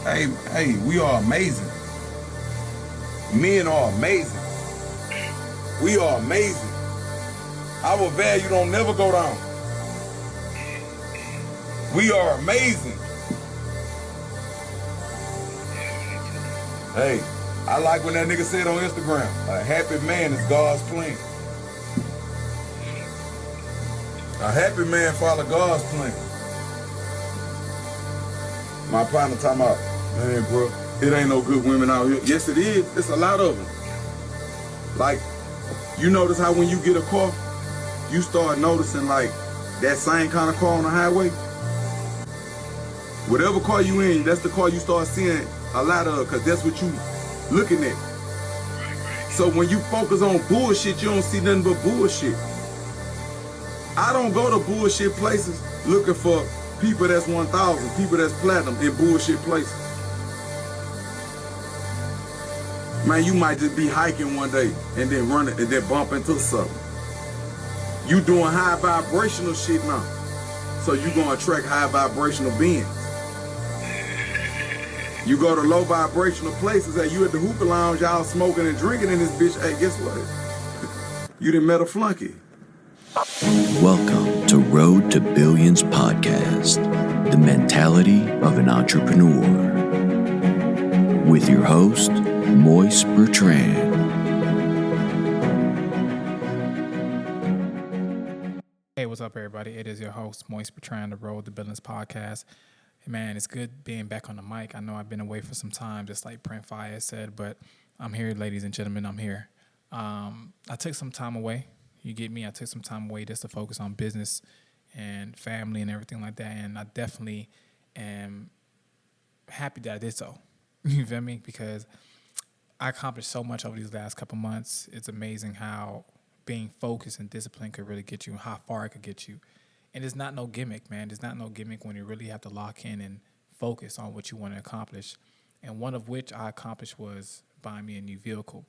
Hey, we are amazing. Men are amazing. We are amazing. Our value don't never go down. We are amazing. Hey, I like when that nigga said on Instagram, a happy man is God's plan. A happy man follow God's plan. My partner talking about, man, bro, it ain't no good women out here. Yes, it is. It's a lot of them. Like, you notice how when you get a car, you start noticing like that same kind of car on the highway. Whatever car you in, that's the car you start seeing a lot of, because that's what you looking at. So when you focus on bullshit, you don't see nothing but bullshit. I don't go to bullshit places looking for people that's 1,000, people that's platinum in bullshit places. Man, you might just be hiking one day and then run it and then bump into something. You doing high vibrational shit now. So you gonna attract high vibrational beings. You go to low vibrational places, hey, you at the hookah lounge, y'all smoking and drinking in this bitch, hey, guess what? You done met a flunky. Welcome to Road to Billions Podcast, the mentality of an entrepreneur. With your host, Moise Bertrand. Hey, what's up, everybody? It is your host, Moise Bertrand, the Road to Billions Podcast. Hey, man, it's good being back on the mic. I know I've been away for some time, just like Print Fire said, but I'm here, ladies and gentlemen, I'm here. I took some time away. You get me? I took some time away just to focus on business and family and everything like that, and I definitely am happy that I did so. You feel me? Because I accomplished so much over these last couple months. It's amazing how being focused and disciplined could really get you, and how far it could get you. And it's not no gimmick, man. There's not no gimmick when you really have to lock in and focus on what you want to accomplish. And one of which I accomplished was buying me a new vehicle.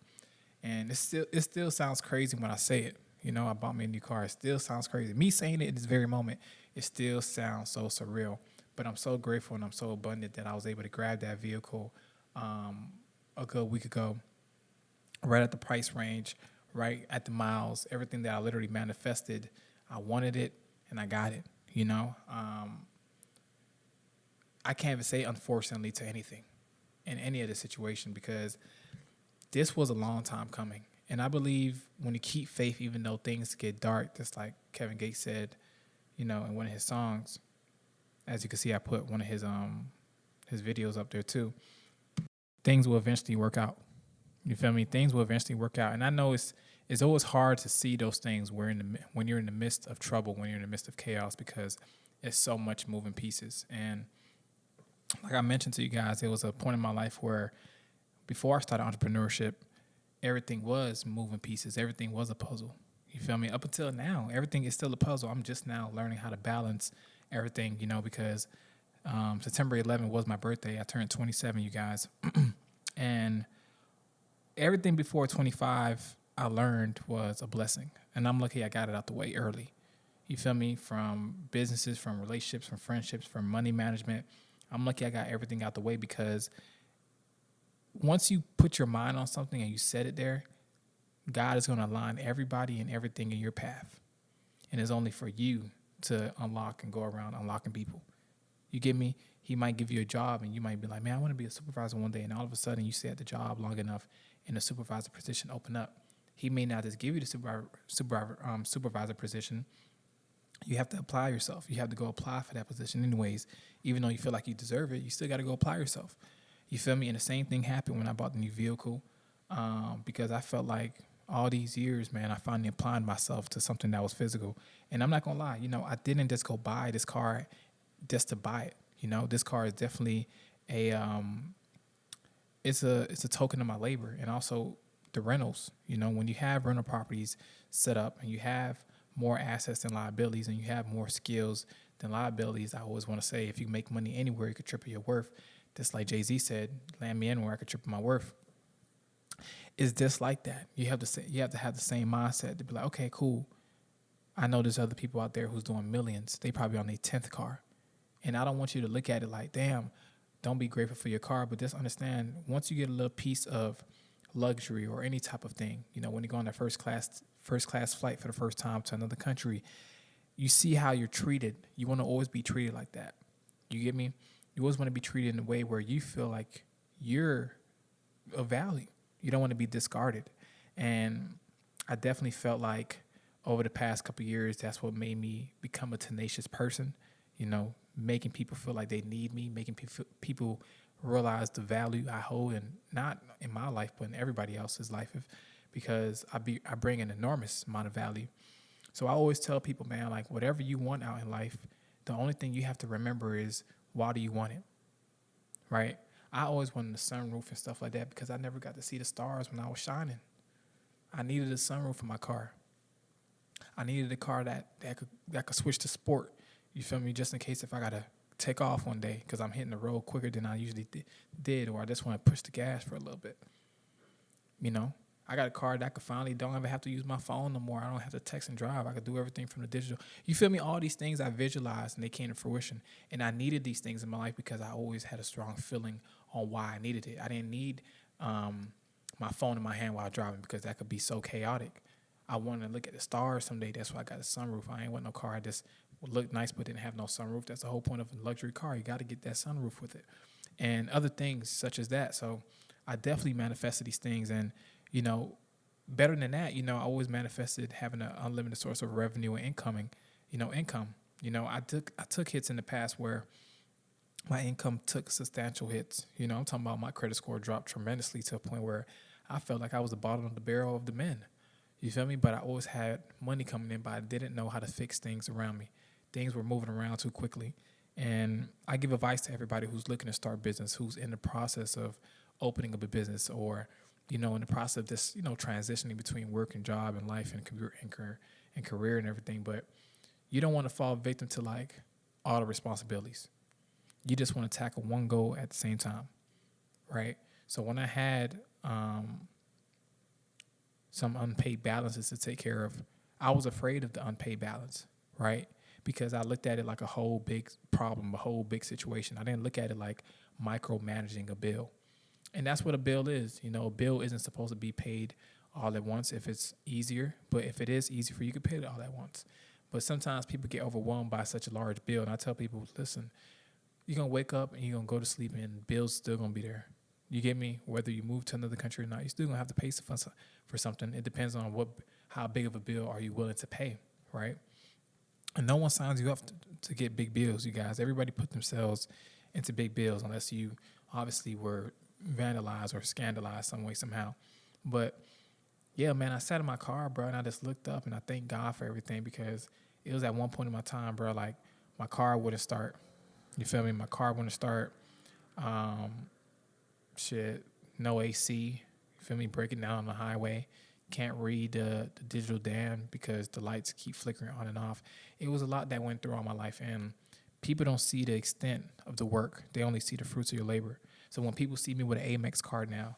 And it still sounds crazy when I say it. You know, I bought me a new car. It still sounds crazy. Me saying it at this very moment, it still sounds so surreal. But I'm so grateful and I'm so abundant that I was able to grab that vehicle a good week ago, right at the price range, right at the miles, everything that I literally manifested. I wanted it and I got it, you know. I can't even say unfortunately to anything in any of the situation, because this was a long time coming. And I believe when you keep faith, even though things get dark, just like Kevin Gates said, you know, in one of his songs. As you can see, I put one of his videos up there too. Things will eventually work out. You feel me? Things will eventually work out. And I know it's always hard to see those things when you're in the midst of trouble, when you're in the midst of chaos, because it's so much moving pieces. And like I mentioned to you guys, there was a point in my life where before I started entrepreneurship, everything was moving pieces. Everything was a puzzle. You feel me? Up until now, everything is still a puzzle. I'm just now learning how to balance everything, you know, because September 11th was my birthday. I turned 27, you guys. And everything before 25 I learned was a blessing. And I'm lucky I got it out the way early. You feel me? From businesses, from relationships, from friendships, from money management. I'm lucky I got everything out the way, because once you put your mind on something and you set it there, God is going to align everybody and everything in your path. And it's only for you to unlock and go around unlocking people. You get me? He might give you a job and you might be like, man, I want to be a supervisor one day. And all of a sudden you stay at the job long enough and the supervisor position open up. He may not just give you the supervisor position. You have to apply yourself. You have to go apply for that position anyways. Even though you feel like you deserve it, you still got to go apply yourself. You feel me? And the same thing happened when I bought the new vehicle, because I felt like all these years, man, I finally applied myself to something that was physical. And I'm not going to lie, you know, I didn't just go buy this car just to buy it. You know, this car is definitely it's a token of my labor. And also the rentals. You know, when you have rental properties set up and you have more assets than liabilities and you have more skills than liabilities, I always want to say, if you make money anywhere, you could triple your worth. Just like Jay-Z said, land me anywhere, I could triple my worth. It's just like that. You have to have the same mindset to be like, okay, cool. I know there's other people out there who's doing millions. They probably on their 10th car. And I don't want you to look at it like, damn, don't be grateful for your car, but just understand once you get a little piece of luxury or any type of thing, when you go on that first class flight for the first time to another country, you see how you're treated. You want to always be treated like that. You get me? You always want to be treated in a way where you feel like you're of value. You don't want to be discarded. And I definitely felt like over the past couple of years, that's what made me become a tenacious person, making people feel like they need me, making people realize the value I hold, and not in my life, but in everybody else's life, because I bring an enormous amount of value. So I always tell people, man, like whatever you want out in life, the only thing you have to remember is, why do you want it, right? I always wanted the sunroof and stuff like that because I never got to see the stars when I was shining. I needed a sunroof in my car. I needed a car that could switch to sport. You feel me? Just in case if I got to take off one day because I'm hitting the road quicker than I usually did, or I just want to push the gas for a little bit. I got a car that I could finally don't ever have to use my phone no more. I don't have to text and drive. I could do everything from the digital. You feel me? All these things I visualized and they came to fruition. And I needed these things in my life because I always had a strong feeling on why I needed it. I didn't need my phone in my hand while driving because that could be so chaotic. I wanted to look at the stars someday. That's why I got a sunroof. I ain't want no car. I just would look nice but didn't have no sunroof. That's the whole point of a luxury car. You got to get that sunroof with it. And other things such as that. So I definitely manifested these things. And, better than that, I always manifested having an unlimited source of revenue and income. I took hits in the past where my income took substantial hits. I'm talking about my credit score dropped tremendously to a point where I felt like I was the bottom of the barrel of the men. You feel me? But I always had money coming in, but I didn't know how to fix things around me. Things were moving around too quickly. And I give advice to everybody who's looking to start business, who's in the process of opening up a business, or in the process of this, transitioning between work and job and life and career and everything. But you don't want to fall victim to like all the responsibilities. You just want to tackle one goal at the same time, right? So when I had some unpaid balances to take care of, I was afraid of the unpaid balance, right? Because I looked at it like a whole big problem, a whole big situation. I didn't look at it like micromanaging a bill. And that's what a bill is. A bill isn't supposed to be paid all at once if it's easier. But if it is easy for you, you can pay it all at once. But sometimes people get overwhelmed by such a large bill. And I tell people, listen, you're going to wake up and you're going to go to sleep and the bill's still going to be there. You get me? Whether you move to another country or not, you're still going to have to pay for something. It depends on how big of a bill are you willing to pay, right? And no one signs you up to get big bills, you guys. Everybody put themselves into big bills unless you obviously were vandalized or scandalized some way, somehow. But yeah, man, I sat in my car, bro, and I just looked up and I thank God for everything because it was at one point in my time, bro, like my car wouldn't start. You feel me? My car wouldn't start. No AC. You feel me? Breaking down on the highway. Can't read the digital dam because the lights keep flickering on and off. It was a lot that went through all my life, and people don't see the extent of the work. They only see the fruits of your labor. So when people see me with an Amex card now,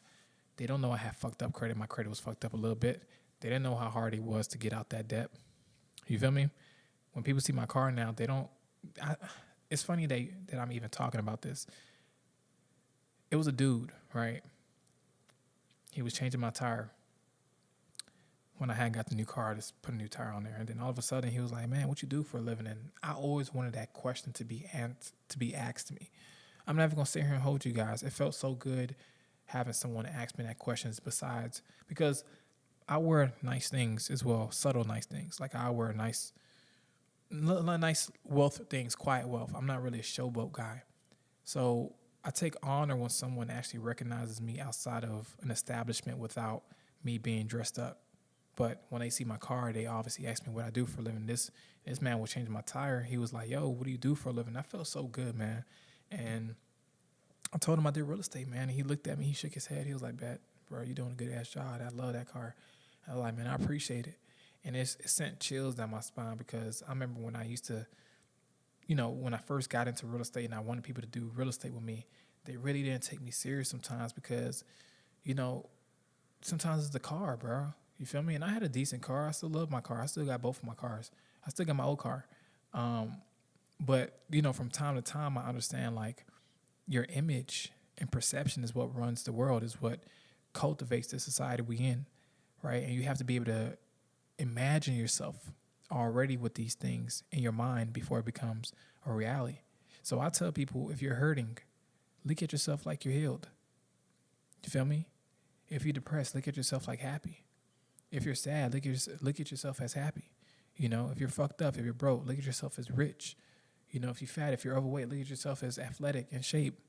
they don't know I have fucked up credit. My credit was fucked up a little bit. They didn't know how hard it was to get out that debt. You feel me? When people see my car now, they don't. It's funny that I'm even talking about this. It was a dude, right? He was changing my tire. When I had got the new car, I just put a new tire on there. And then all of a sudden, he was like, man, what you do for a living? And I always wanted that question to be asked to me. I'm never going to sit here and hold you guys. It felt so good having someone ask me that questions besides, because I wear nice things as well, subtle nice things. Like I wear nice wealth things, quiet wealth. I'm not really a showboat guy. So I take honor when someone actually recognizes me outside of an establishment without me being dressed up. But when they see my car, they obviously ask me what I do for a living. This man was changing my tire. He was like, yo, what do you do for a living? I felt so good, man. And I told him I did real estate, man. And he looked at me. He shook his head. He was like, "Bet, bro, you're doing a good-ass job. I love that car." I was like, man, I appreciate it. And it sent chills down my spine because I remember when I used to, when I first got into real estate and I wanted people to do real estate with me, they really didn't take me serious sometimes because, sometimes it's the car, bro. You feel me? And I had a decent car. I still love my car. I still got both of my cars. I still got my old car. But, from time to time, I understand, like, your image and perception is what runs the world, is what cultivates the society we in, right? And you have to be able to imagine yourself already with these things in your mind before it becomes a reality. So I tell people, if you're hurting, look at yourself like you're healed. You feel me? If you're depressed, look at yourself like happy. If you're sad, look at yourself as happy. You know, if you're fucked up, if you're broke, look at yourself as rich. You know, if you're fat, if you're overweight, look at yourself as athletic and shape.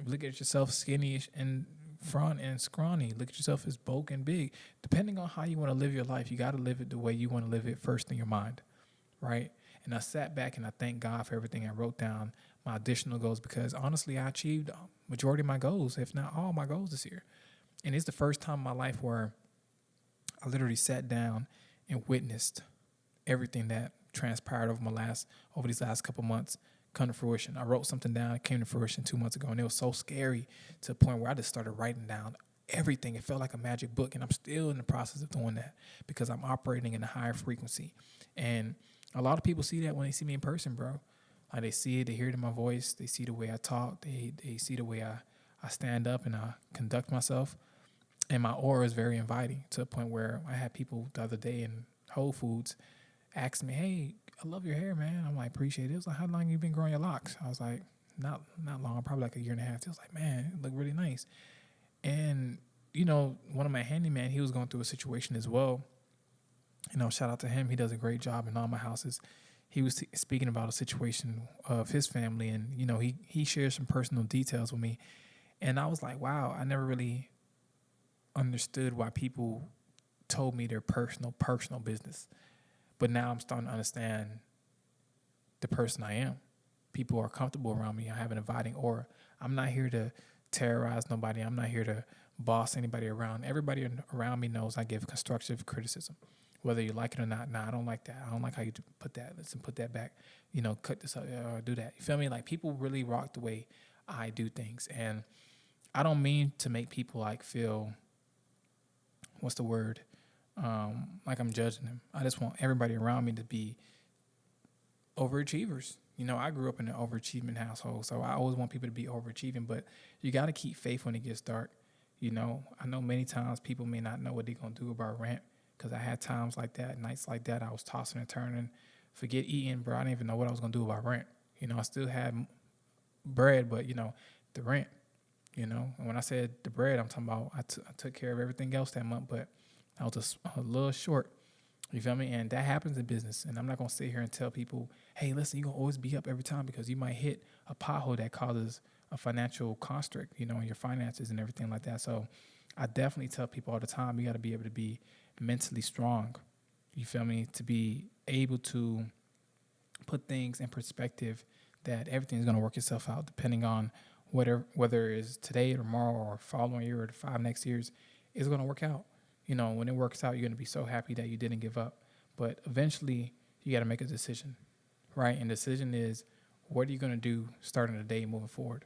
Look at yourself skinny and front and scrawny. Look at yourself as bulk and big. Depending on how you want to live your life, you got to live it the way you want to live it first in your mind, right? And I sat back and I thank God for everything. I wrote down my additional goals because honestly, I achieved majority of my goals, if not all my goals this year. And it's the first time in my life where I literally sat down and witnessed everything that transpired over these last couple months come to fruition. I wrote something down, it came to fruition 2 months ago, and it was so scary to the point where I just started writing down everything. It felt like a magic book, and I'm still in the process of doing that because I'm operating in a higher frequency. And a lot of people see that when they see me in person, bro. Like they see it, they hear it in my voice, they see the way I talk, they see the way I stand up and I conduct myself. And my aura is very inviting to the point where I had people the other day in Whole Foods ask me, hey, I love your hair, man. I'm like, appreciate it. It was like, how long you been growing your locks? I was like, not long, probably like a year and a half. It was like, man, it looked really nice. And, you know, one of my handyman, he was going through a situation as well. You know, shout out to him. He does a great job in all my houses. He was speaking about a situation of his family, and, you know, he shared some personal details with me. And I was like, wow, I never really understood why people told me their personal business. But now I'm starting to understand the person I am. People are comfortable around me. I have an inviting aura. I'm not here to terrorize nobody. I'm not here to boss anybody around. Everybody around me knows I give constructive criticism, whether you like it or not. Nah, I don't like that. I don't like how you put that. Let's put that back. You know, cut this up or do that. You feel me? Like, people really rock the way I do things. And I don't mean to make people like feel, what's the word? Like I'm judging them. I just want everybody around me to be overachievers. You know, I grew up in an overachievement household, so I always want people to be overachieving, but you got to keep faith when it gets dark. You know, I know many times people may not know what they're going to do about rent, because I had times like that, nights like that. I was tossing and turning, forget eating, bro. I didn't even know what I was going to do about rent. You know, I still had bread, but, you know, the rent, you know. And when I said the bread, I'm talking about I took care of everything else that month, but I was just a little short. You feel me? And that happens in business. And I'm not going to sit here and tell people, hey, listen, you're going to always be up every time, because you might hit a pothole that causes a financial constrict, you know, in your finances and everything like that. So I definitely tell people all the time, you got to be able to be mentally strong. You feel me? To be able to put things in perspective, that everything's going to work itself out depending on whether it's today or tomorrow or following year or the 5 next years, it's going to work out. You know, when it works out, you're going to be so happy that you didn't give up. But eventually, you got to make a decision, right? And the decision is, what are you going to do starting the day moving forward?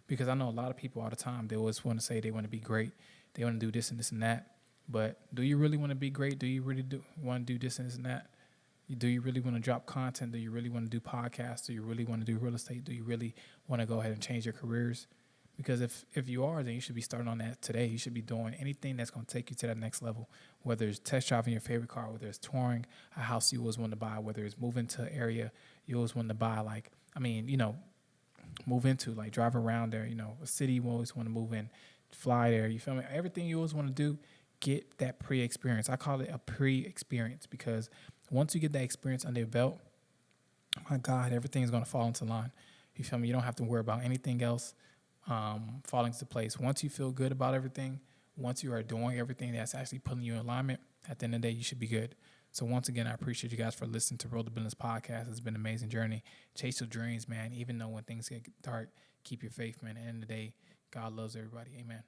Because I know a lot of people all the time, they always want to say they want to be great. They want to do this and this and that. But do you really want to be great? Do you really want to do this and this and that? Do you really want to drop content? Do you really want to do podcasts? Do you really want to do real estate? Do you really want to go ahead and change your careers? Because if you are, then you should be starting on that today. You should be doing anything that's going to take you to that next level, whether it's test driving your favorite car, whether it's touring a house you always wanted to buy, whether it's moving to an area you always wanted to buy, like, I mean, you know, move into, like drive around there, you know, a city you always want to move in, fly there, you feel me? Everything you always want to do, get that pre-experience. I call it a pre-experience, because once you get that experience under your belt, my God, everything's going to fall into line. You feel me? You don't have to worry about anything else falling into place. Once you feel good about everything, once you are doing everything that's actually putting you in alignment, at the end of the day, you should be good. So once again, I appreciate you guys for listening to Road to Business Podcast. It's been an amazing journey. Chase your dreams, man. Even though when things get dark, keep your faith, man. At the end of the day, God loves everybody. Amen.